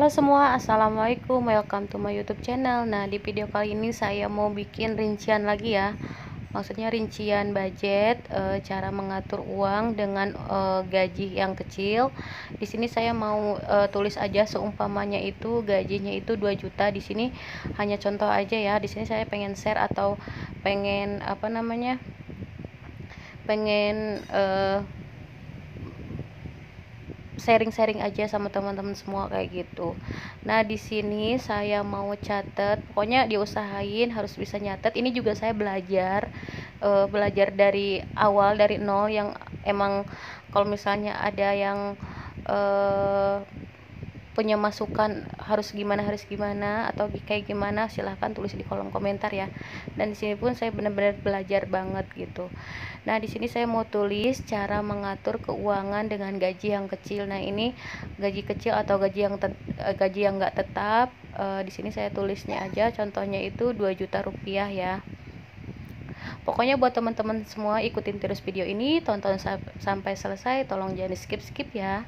Halo semua, assalamualaikum, welcome to my YouTube channel. Nah, di video kali ini saya mau bikin rincian lagi ya. Maksudnya rincian budget, cara mengatur uang dengan gaji yang kecil. Di sini saya mau tulis aja seumpamanya itu gajinya itu 2 juta. Di sini hanya contoh aja ya. Di sini saya pengen share atau pengen pengen sharing-sharing aja sama teman-teman semua kayak gitu. Nah, di sini saya mau catat, pokoknya diusahain harus bisa nyatet. Ini juga saya belajar dari awal, dari nol, yang emang kalau misalnya ada yang punya masukan harus gimana atau kayak gimana, silahkan tulis di kolom komentar ya. Dan di sini pun saya benar-benar belajar banget gitu. Nah, di sini saya mau tulis cara mengatur keuangan dengan gaji yang kecil. Nah, ini gaji kecil atau gaji yang nggak tetap. Di sini saya tulisnya aja, contohnya itu 2 juta rupiah ya. Pokoknya buat teman-teman semua ikutin terus video ini, tonton sampai selesai, tolong jangan skip-skip ya.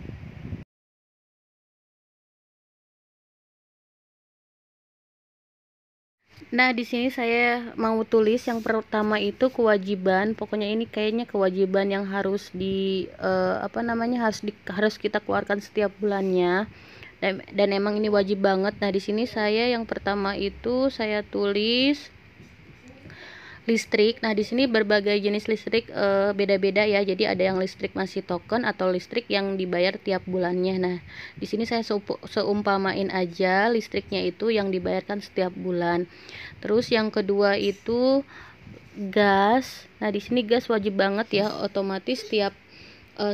Nah, di sini saya mau tulis yang pertama itu kewajiban. Pokoknya ini kayaknya kewajiban yang harus harus kita keluarkan setiap bulannya. Dan emang ini wajib banget. Nah, di sini saya yang pertama itu saya tulis listrik. Nah, di sini berbagai jenis listrik beda-beda ya. Jadi ada yang listrik masih token atau listrik yang dibayar tiap bulannya. Nah, di sini saya seumpamain aja listriknya itu yang dibayarkan setiap bulan. Terus yang kedua itu gas. Nah, di sini gas wajib banget ya, otomatis tiap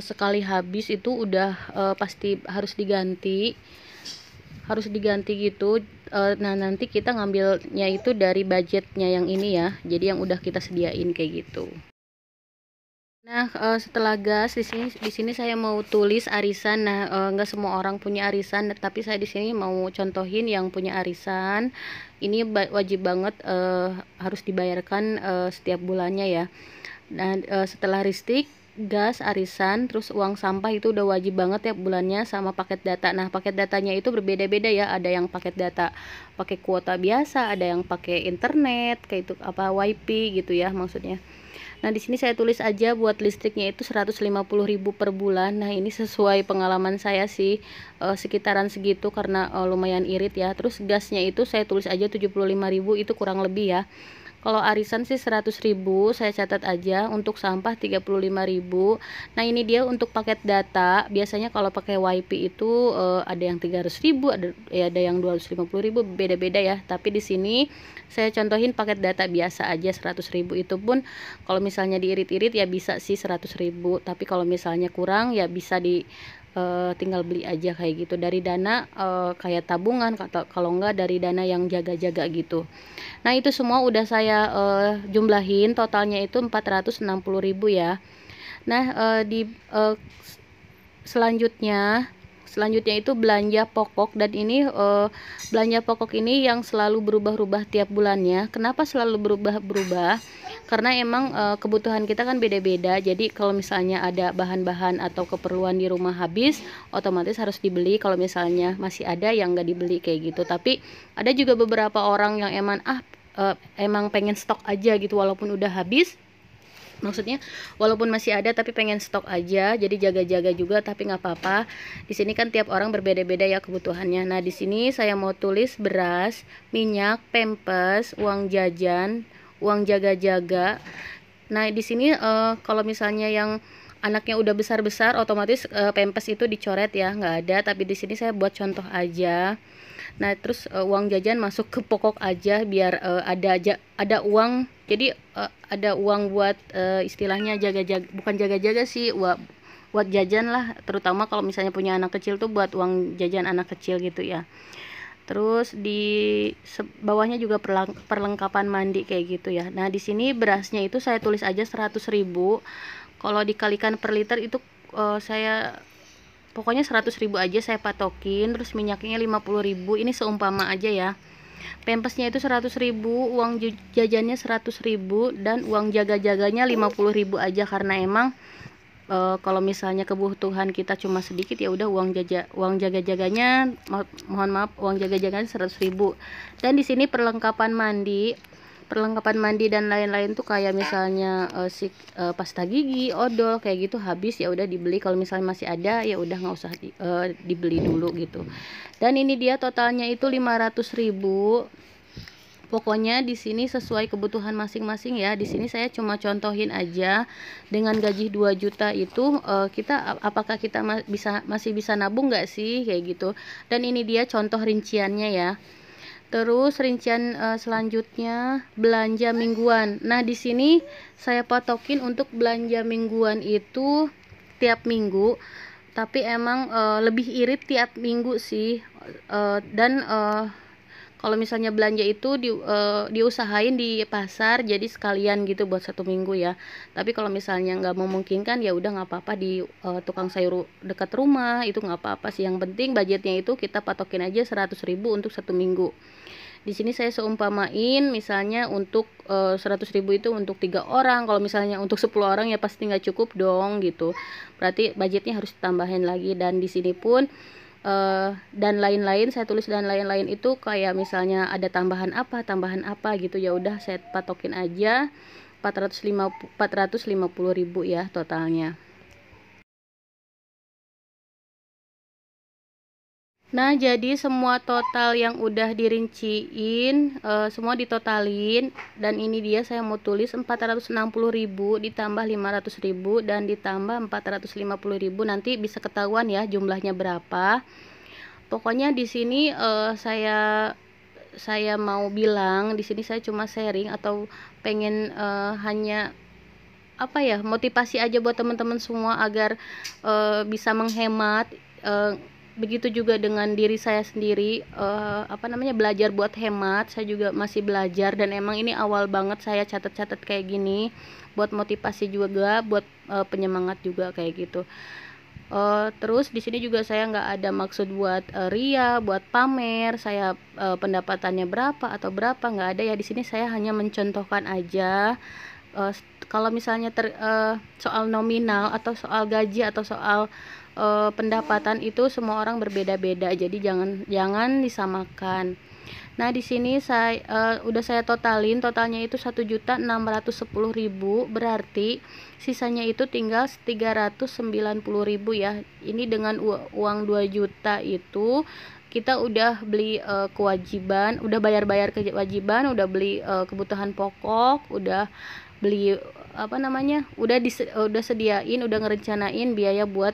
sekali habis itu udah pasti harus diganti gitu. Nah, nanti kita ngambilnya itu dari budgetnya yang ini ya, jadi yang udah kita sediain kayak gitu. Nah, setelah gas di sini saya mau tulis arisan. Nah, nggak semua orang punya arisan, tapi saya di sini mau contohin yang punya arisan. Ini wajib banget harus dibayarkan setiap bulannya ya. Nah, setelah listrik, gas, arisan, terus uang sampah itu udah wajib banget ya bulannya, sama paket data. Nah, paket datanya itu berbeda-beda ya. Ada yang paket data pakai kuota biasa, ada yang pakai internet kayak itu WiFi gitu ya maksudnya. Nah, di sini saya tulis aja buat listriknya itu 150.000 per bulan. Nah, ini sesuai pengalaman saya sih, sekitaran segitu karena lumayan irit ya. Terus gasnya itu saya tulis aja 75.000, itu kurang lebih ya. Kalau arisan sih 100.000, saya catat aja. Untuk sampah 35.000. Nah, ini dia untuk paket data. Biasanya kalau pakai WiFi itu ada yang 300.000, ada yang 250.000, beda-beda ya. Tapi di sini saya contohin paket data biasa aja 100.000. Itu pun kalau misalnya diirit-irit ya bisa sih 100.000. Tapi kalau misalnya kurang ya bisa tinggal beli aja kayak gitu dari dana kayak tabungan, kalau enggak dari dana yang jaga-jaga gitu. Nah, itu semua udah saya jumlahin, totalnya itu 460.000 ya. Nah, selanjutnya itu belanja pokok. Dan ini belanja pokok ini yang selalu berubah-ubah tiap bulannya. Kenapa selalu berubah-berubah? Karena emang kebutuhan kita kan beda-beda. Jadi kalau misalnya ada bahan-bahan atau keperluan di rumah habis, otomatis harus dibeli. Kalau misalnya masih ada yang nggak dibeli kayak gitu. Tapi ada juga beberapa orang yang emang pengen stok aja gitu walaupun udah habis. Maksudnya walaupun masih ada tapi pengen stok aja, jadi jaga-jaga juga. Tapi nggak apa-apa, di sini kan tiap orang berbeda-beda ya kebutuhannya. Nah, di sini saya mau tulis beras, minyak, pempes, uang jajan, uang jaga-jaga. Nah, di sini kalau misalnya yang anaknya udah besar-besar, otomatis pempes itu dicoret ya, nggak ada. Tapi di sini saya buat contoh aja. Nah, terus uang jajan masuk ke pokok aja biar ada uang. Jadi ada uang buat istilahnya jaga-jaga, bukan jaga-jaga sih, buat jajan lah, terutama kalau misalnya punya anak kecil tuh buat uang jajan anak kecil gitu ya. Terus di bawahnya juga perlengkapan mandi kayak gitu ya. Nah, di sini berasnya itu saya tulis aja 100.000. Kalau dikalikan per liter itu saya pokoknya 100.000 aja saya patokin. Terus minyaknya 50.000, ini seumpama aja ya. Pempesnya itu 100.000, uang jajannya 100.000, dan uang jaga-jaganya 50.000 aja karena emang kalau misalnya kebutuhan kita cuma sedikit, ya udah uang jaga-jaganya, mohon maaf, uang jaga-jaganya 100.000. Dan di sini perlengkapan mandi dan lain-lain tuh kayak misalnya pasta gigi, odol kayak gitu habis, ya udah dibeli. Kalau misalnya masih ada ya udah nggak usah dibeli dulu gitu. Dan ini dia totalnya itu 500.000. Pokoknya di sini sesuai kebutuhan masing-masing ya. Di sini saya cuma contohin aja, dengan gaji 2 juta itu apakah kita masih bisa nabung nggak sih kayak gitu. Dan ini dia contoh rinciannya ya. Terus rincian selanjutnya belanja mingguan. Nah, di sini saya patokin untuk belanja mingguan itu tiap minggu, tapi emang lebih irit tiap minggu sih. Dan kalau misalnya belanja itu diusahain di pasar, jadi sekalian gitu buat 1 minggu ya. Tapi kalau misalnya nggak memungkinkan, ya udah nggak apa-apa di tukang sayur dekat rumah, itu nggak apa-apa sih. Yang penting budgetnya itu kita patokin aja 100.000 untuk 1 minggu. Di sini saya seumpamain misalnya untuk 100.000 itu untuk 3 orang. Kalau misalnya untuk 10 orang ya pasti nggak cukup dong gitu. Berarti budgetnya harus ditambahin lagi. Dan di sini pun dan lain-lain, saya tulis dan lain-lain itu kayak misalnya ada tambahan apa gitu, ya udah saya patokin aja 450.000 ya totalnya. Nah, jadi semua total yang udah dirinciin, semua ditotalin, dan ini dia saya mau tulis 460.000 ditambah 500.000 dan ditambah 450.000, nanti bisa ketahuan ya jumlahnya berapa. Pokoknya di sini saya mau bilang, di sini saya cuma sharing atau pengen hanya apa ya, motivasi aja buat teman-teman semua agar bisa menghemat. Begitu juga dengan diri saya sendiri, belajar buat hemat. Saya juga masih belajar, dan emang ini awal banget saya catat-catat kayak gini buat motivasi juga, buat penyemangat juga kayak gitu. Terus di sini juga saya nggak ada maksud buat ria, buat pamer saya pendapatannya berapa atau berapa, nggak ada ya. Di sini saya hanya mencontohkan aja. Kalau misalnya soal nominal atau soal gaji atau soal pendapatan itu semua orang berbeda-beda, jadi jangan disamakan. Nah, di sini udah saya totalnya itu 1.610.000, berarti sisanya itu tinggal 390.000 ya. Ini dengan uang 2 juta itu kita udah beli kewajiban, udah bayar kewajiban, udah beli kebutuhan pokok, udah beli udah sediain, udah ngerencanain biaya buat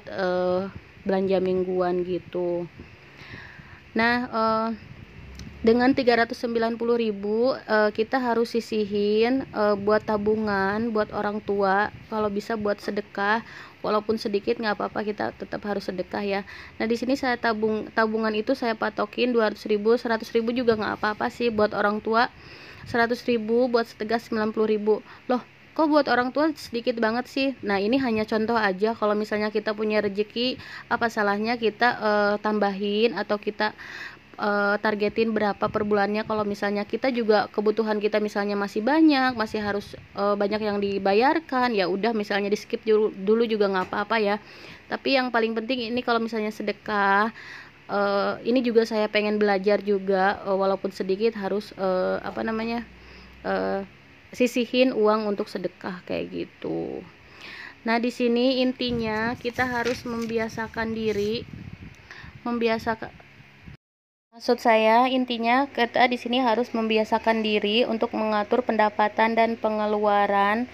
belanja mingguan gitu. Nah, dengan 390.000 kita harus sisihin buat tabungan, buat orang tua, kalau bisa buat sedekah, walaupun sedikit nggak apa-apa, kita tetap harus sedekah ya. Nah, di sini saya tabungan itu saya patokin 200.000, 100.000 juga nggak apa-apa sih buat orang tua, 100.000 buat sedekah 90.000. Loh, kok buat orang tua sedikit banget sih? Nah, ini hanya contoh aja. Kalau misalnya kita punya rezeki, apa salahnya kita tambahin atau kita targetin berapa per bulannya. Kalau misalnya kita juga kebutuhan kita misalnya masih banyak, masih harus banyak yang dibayarkan, ya udah misalnya di skip dulu juga nggak apa-apa ya. Tapi yang paling penting ini kalau misalnya sedekah, ini juga saya pengen belajar juga, walaupun sedikit harus sisihin uang untuk sedekah kayak gitu. Nah, di sini intinya kita harus Maksud saya intinya kita di sini harus membiasakan diri untuk mengatur pendapatan dan pengeluaran.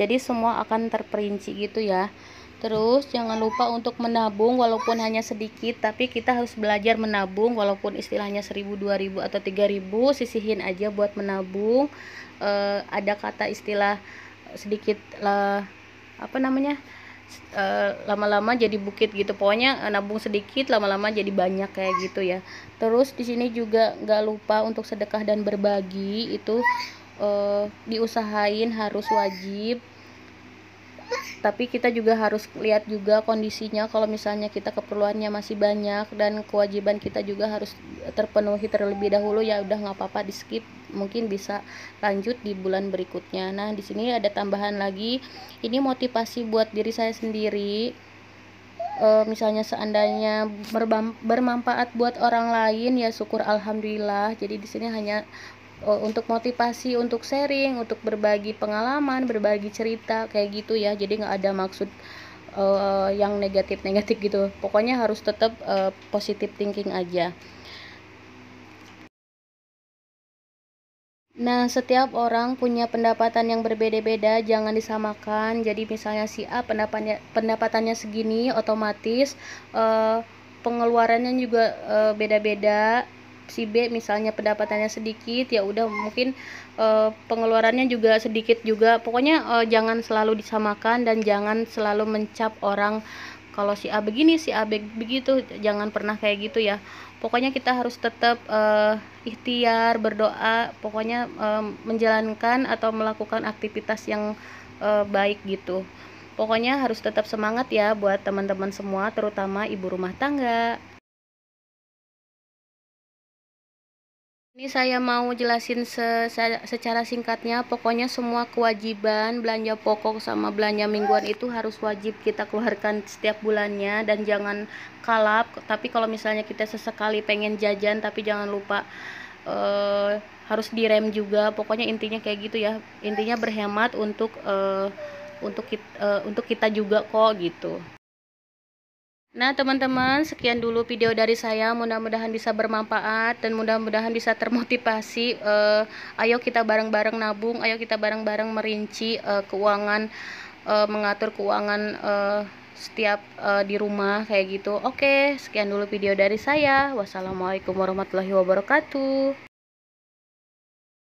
Jadi semua akan terperinci gitu ya. Terus jangan lupa untuk menabung walaupun hanya sedikit, tapi kita harus belajar menabung walaupun istilahnya 1.000, 2.000 atau 3.000, sisihin aja buat menabung. Ada kata istilah sedikit lama-lama jadi bukit gitu. Pokoknya nabung sedikit lama-lama jadi banyak kayak gitu ya. Terus di sini juga nggak lupa untuk sedekah dan berbagi, itu diusahain, harus wajib. Tapi kita juga harus lihat juga kondisinya, kalau misalnya kita keperluannya masih banyak dan kewajiban kita juga harus terpenuhi terlebih dahulu, ya udah nggak apa-apa di skip, mungkin bisa lanjut di bulan berikutnya. Nah, di sini ada tambahan lagi, ini motivasi buat diri saya sendiri. Misalnya seandainya bermanfaat buat orang lain, ya syukur alhamdulillah. Jadi di sini hanya untuk motivasi, untuk sharing, untuk berbagi pengalaman, berbagi cerita kayak gitu ya. Jadi nggak ada maksud yang negatif-negatif gitu. Pokoknya harus tetap positive thinking aja. Nah, setiap orang punya pendapatan yang berbeda-beda, jangan disamakan. Jadi misalnya si A pendapatannya segini, otomatis pengeluarannya juga beda-beda. Si B misalnya pendapatannya sedikit, ya udah mungkin pengeluarannya juga sedikit juga. Pokoknya jangan selalu disamakan dan jangan selalu mencap orang kalau si A begini, si A begitu. Jangan pernah kayak gitu ya. Pokoknya kita harus tetap ikhtiar, berdoa, pokoknya menjalankan atau melakukan aktivitas yang baik gitu. Pokoknya harus tetap semangat ya buat teman-teman semua, terutama ibu rumah tangga. Ini saya mau jelasin secara singkatnya. Pokoknya semua kewajiban belanja pokok sama belanja mingguan itu harus wajib kita keluarkan setiap bulannya, dan jangan kalap. Tapi kalau misalnya kita sesekali pengen jajan, tapi jangan lupa harus direm juga. Pokoknya intinya kayak gitu ya. Intinya berhemat untuk kita juga kok gitu. Nah, teman-teman, sekian dulu video dari saya. Mudah-mudahan bisa bermanfaat dan mudah-mudahan bisa termotivasi. Ayo kita bareng-bareng nabung, ayo kita bareng-bareng merinci keuangan, mengatur keuangan setiap di rumah kayak gitu. Oke, sekian dulu video dari saya. Wassalamualaikum warahmatullahi wabarakatuh.